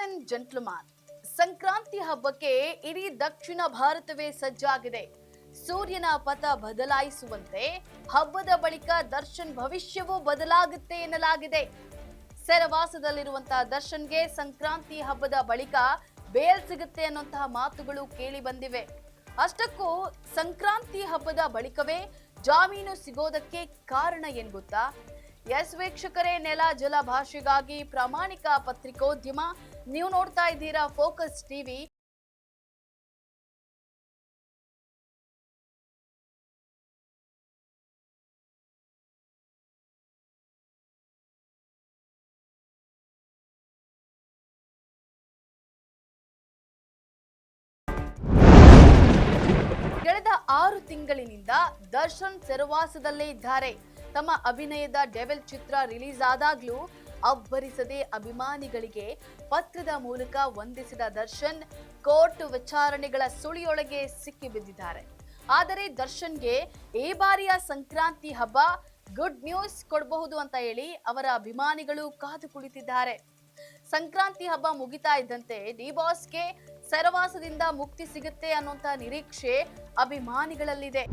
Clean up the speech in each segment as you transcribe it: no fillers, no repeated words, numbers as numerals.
And gentleman, Sankranti ಹಬ್ಬಕ್ಕೆ ಇಡೀ ದಕ್ಷಿಣ ಭಾರತವೇ ಸಜ್ಜಾಗಿದೆ. ಸೂರ್ಯನ ಪಥ ಬದಲಾಯಿಸುವಂತೆ ಹಬ್ಬದ ಬಳಿಕ ದರ್ಶನ್ ಭವಿಷ್ಯವೂ ಬದಲಾಗುತ್ತೆ ಎನ್ನಲಾಗಿದೆ. ಸೆರೆವಾಸದಲ್ಲಿರುವಂತಹ ದರ್ಶನ್ಗೆ ಸಂಕ್ರಾಂತಿ ಹಬ್ಬದ ಬಳಿಕ ಬೇಲ್ ಸಿಗುತ್ತೆ ಅನ್ನುವಂತಹ ಮಾತುಗಳು ಕೇಳಿ ಬಂದಿವೆ. ಅಷ್ಟಕ್ಕೂ ಸಂಕ್ರಾಂತಿ ಹಬ್ಬದ ಬಳಿಕವೇ ಜಾಮೀನು ಸಿಗೋದಕ್ಕೆ ಕಾರಣ ಏನ್ ಗೊತ್ತಾ? ಎಸ್ ವೀಕ್ಷಕರೇ, ನೆಲ ಜಲ ಭಾಷೆಗಾಗಿ ಪ್ರಾಮಾಣಿಕ ಪತ್ರಿಕೋದ್ಯಮ. ನೀವು ನೋಡ್ತಾ ಇದ್ದೀರಾ ಫೋಕಸ್ ಟಿವಿ. ಕಳೆದ 6 ತಿಂಗಳಿನಿಂದ ದರ್ಶನ್ ಸೆರೆವಾಸದಲ್ಲೇ ಇದ್ದಾರೆ. ತಮ್ಮ ಅಭಿನಯದ ಡೆವಿಲ್ ಚಿತ್ರ ರಿಲೀಸ್ ಆದಾಗ್ಲೂ ಅಬ್ಬರಿಸದೆ ಅಭಿಮಾನಿಗಳಿಗೆ ಪತ್ರದ ಮೂಲಕ ವಂದಿಸಿದ ದರ್ಶನ್ ಕೋರ್ಟ್ ವಿಚಾರಣೆಗಳ ಸುಳಿಯೊಳಗೆ ಸಿಕ್ಕಿಬಿದ್ದಿದ್ದಾರೆ. ಆದರೆ ದರ್ಶನ್ಗೆ ಈ ಬಾರಿಯ ಸಂಕ್ರಾಂತಿ ಹಬ್ಬ ಗುಡ್ ನ್ಯೂಸ್ ಕೊಡಬಹುದು ಅಂತ ಹೇಳಿ ಅವರ ಅಭಿಮಾನಿಗಳು ಕಾದು ಕುಳಿತಿದ್ದಾರೆ. ಸಂಕ್ರಾಂತಿ ಹಬ್ಬ ಮುಗಿತಾ ಇದ್ದಂತೆ ಡಿ ಬಾಸ್ಗೆ ಸೆರೆವಾಸದಿಂದ ಮುಕ್ತಿ ಸಿಗುತ್ತೆ ಅನ್ನುವಂತ ನಿರೀಕ್ಷೆ ಅಭಿಮಾನಿಗಳಲ್ಲಿದೆ.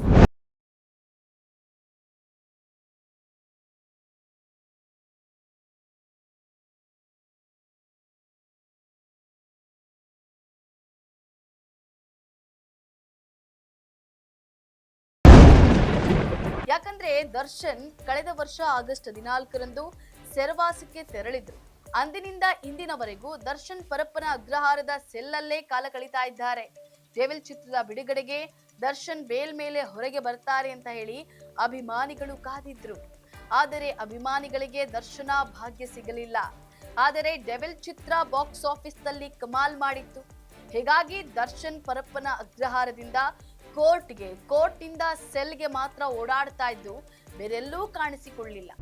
ಯಾಕಂದ್ರೆ ದರ್ಶನ್ ಕಳೆದ ವರ್ಷ ಆಗಸ್ಟ್ 14ರಂದು ಸೆರೆವಾಸಕ್ಕೆ ತೆರಳಿದ್ರು. ಅಂದಿನಿಂದ ಇಂದಿನವರೆಗೂ ದರ್ಶನ್ ಪರಪ್ಪನ ಅಗ್ರಹಾರದ ಸೆಲ್ಲಲ್ಲೇ ಕಾಲ ಕಳೀತಾ ಇದ್ದಾರೆ. ಡೆವಿಲ್ ಚಿತ್ರದ ಬಿಡುಗಡೆಗೆ ದರ್ಶನ್ ಬೇಲ್ ಮೇಲೆ ಹೊರಗೆ ಬರ್ತಾರೆ ಅಂತ ಹೇಳಿ ಅಭಿಮಾನಿಗಳು ಕಾದಿದ್ರು. ಆದರೆ ಅಭಿಮಾನಿಗಳಿಗೆ ದರ್ಶನ ಭಾಗ್ಯ ಸಿಗಲಿಲ್ಲ. ಆದರೆ ಡೆವಿಲ್ ಚಿತ್ರ ಬಾಕ್ಸ್ ಆಫೀಸ್ ನಲ್ಲಿ ಕಮಾಲ್ ಮಾಡಿತ್ತು. ಹೀಗಾಗಿ ದರ್ಶನ್ ಪರಪ್ಪನ ಅಗ್ರಹಾರದಿಂದ ಕೋರ್ಟ್ನಿಂದ ಸೆಲ್ಗೆ ಮಾತ್ರ ಓಡಾಡ್ತಾ ಇದ್ದು ಬೇರೆಲ್ಲೂ ಕಾಣಿಸಿಕೊಳ್ಳಿಲ್ಲ.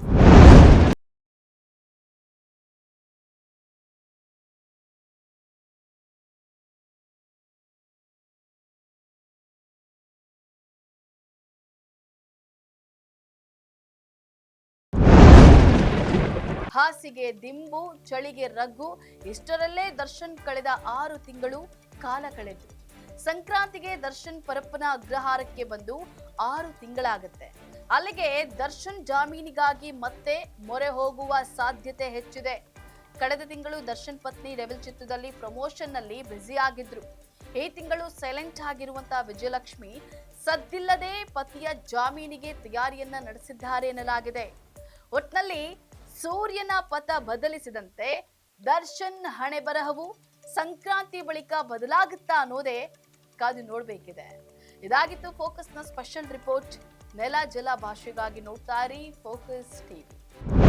ಹಾಸಿಗೆ ದಿಂಬು, ಚಳಿಗೆ ರಗ್ಗು, ಇಷ್ಟರಲ್ಲೇ ದರ್ಶನ್ ಕಳೆದ 6 ತಿಂಗಳು ಕಾಲ ಕಳೆದ್ರು. ಸಂಕ್ರಾಂತಿಗೆ ದರ್ಶನ್ ಪರಪ್ಪನ ಅಗ್ರಹಾರಕ್ಕೆ ಬಂದು 6 ತಿಂಗಳಾಗುತ್ತೆ. ಅಲ್ಲಿಗೆ ದರ್ಶನ್ ಜಾಮೀನಿಗಾಗಿ ಮತ್ತೆ ಮೊರೆ ಹೋಗುವ ಸಾಧ್ಯತೆ ಹೆಚ್ಚಿದೆ. ಕಳೆದ ತಿಂಗಳು ದರ್ಶನ್ ಪತ್ನಿ ಡೆವಿಲ್ ಚಿತ್ರದಲ್ಲಿ ಪ್ರಮೋಷನ್ ನಲ್ಲಿ ಬ್ಯುಸಿ ಆಗಿದ್ರು. ಈ ತಿಂಗಳು ಸೈಲೆಂಟ್ ಆಗಿರುವಂತಹ ವಿಜಯಲಕ್ಷ್ಮಿ ಸದ್ದಿಲ್ಲದೆ ಪತಿಯ ಜಾಮೀನಿಗೆ ತಯಾರಿಯನ್ನ ನಡೆಸಿದ್ದಾರೆ ಎನ್ನಲಾಗಿದೆ. ಒಟ್ನಲ್ಲಿ ಸೂರ್ಯನ ಪಥ ಬದಲಿಸಿದಂತೆ ದರ್ಶನ್ ಹಣೆ ಬರಹವು ಸಂಕ್ರಾಂತಿ ಬಳಿಕ ಬದಲಾಗುತ್ತಾ ಅನ್ನೋದೇ ಕಾದು ನೋಡ್ಬೇಕಿದೆ. ಇದಾಗಿತ್ತು ಫೋಕಸ್ನ ಸ್ಪೆಷಲ್ ರಿಪೋರ್ಟ್. ನೆಲ ಜಲ ಭಾಷೆಗಾಗಿ ನೋಡ್ತಾ ಇರಿ ಫೋಕಸ್ ಟಿವಿ.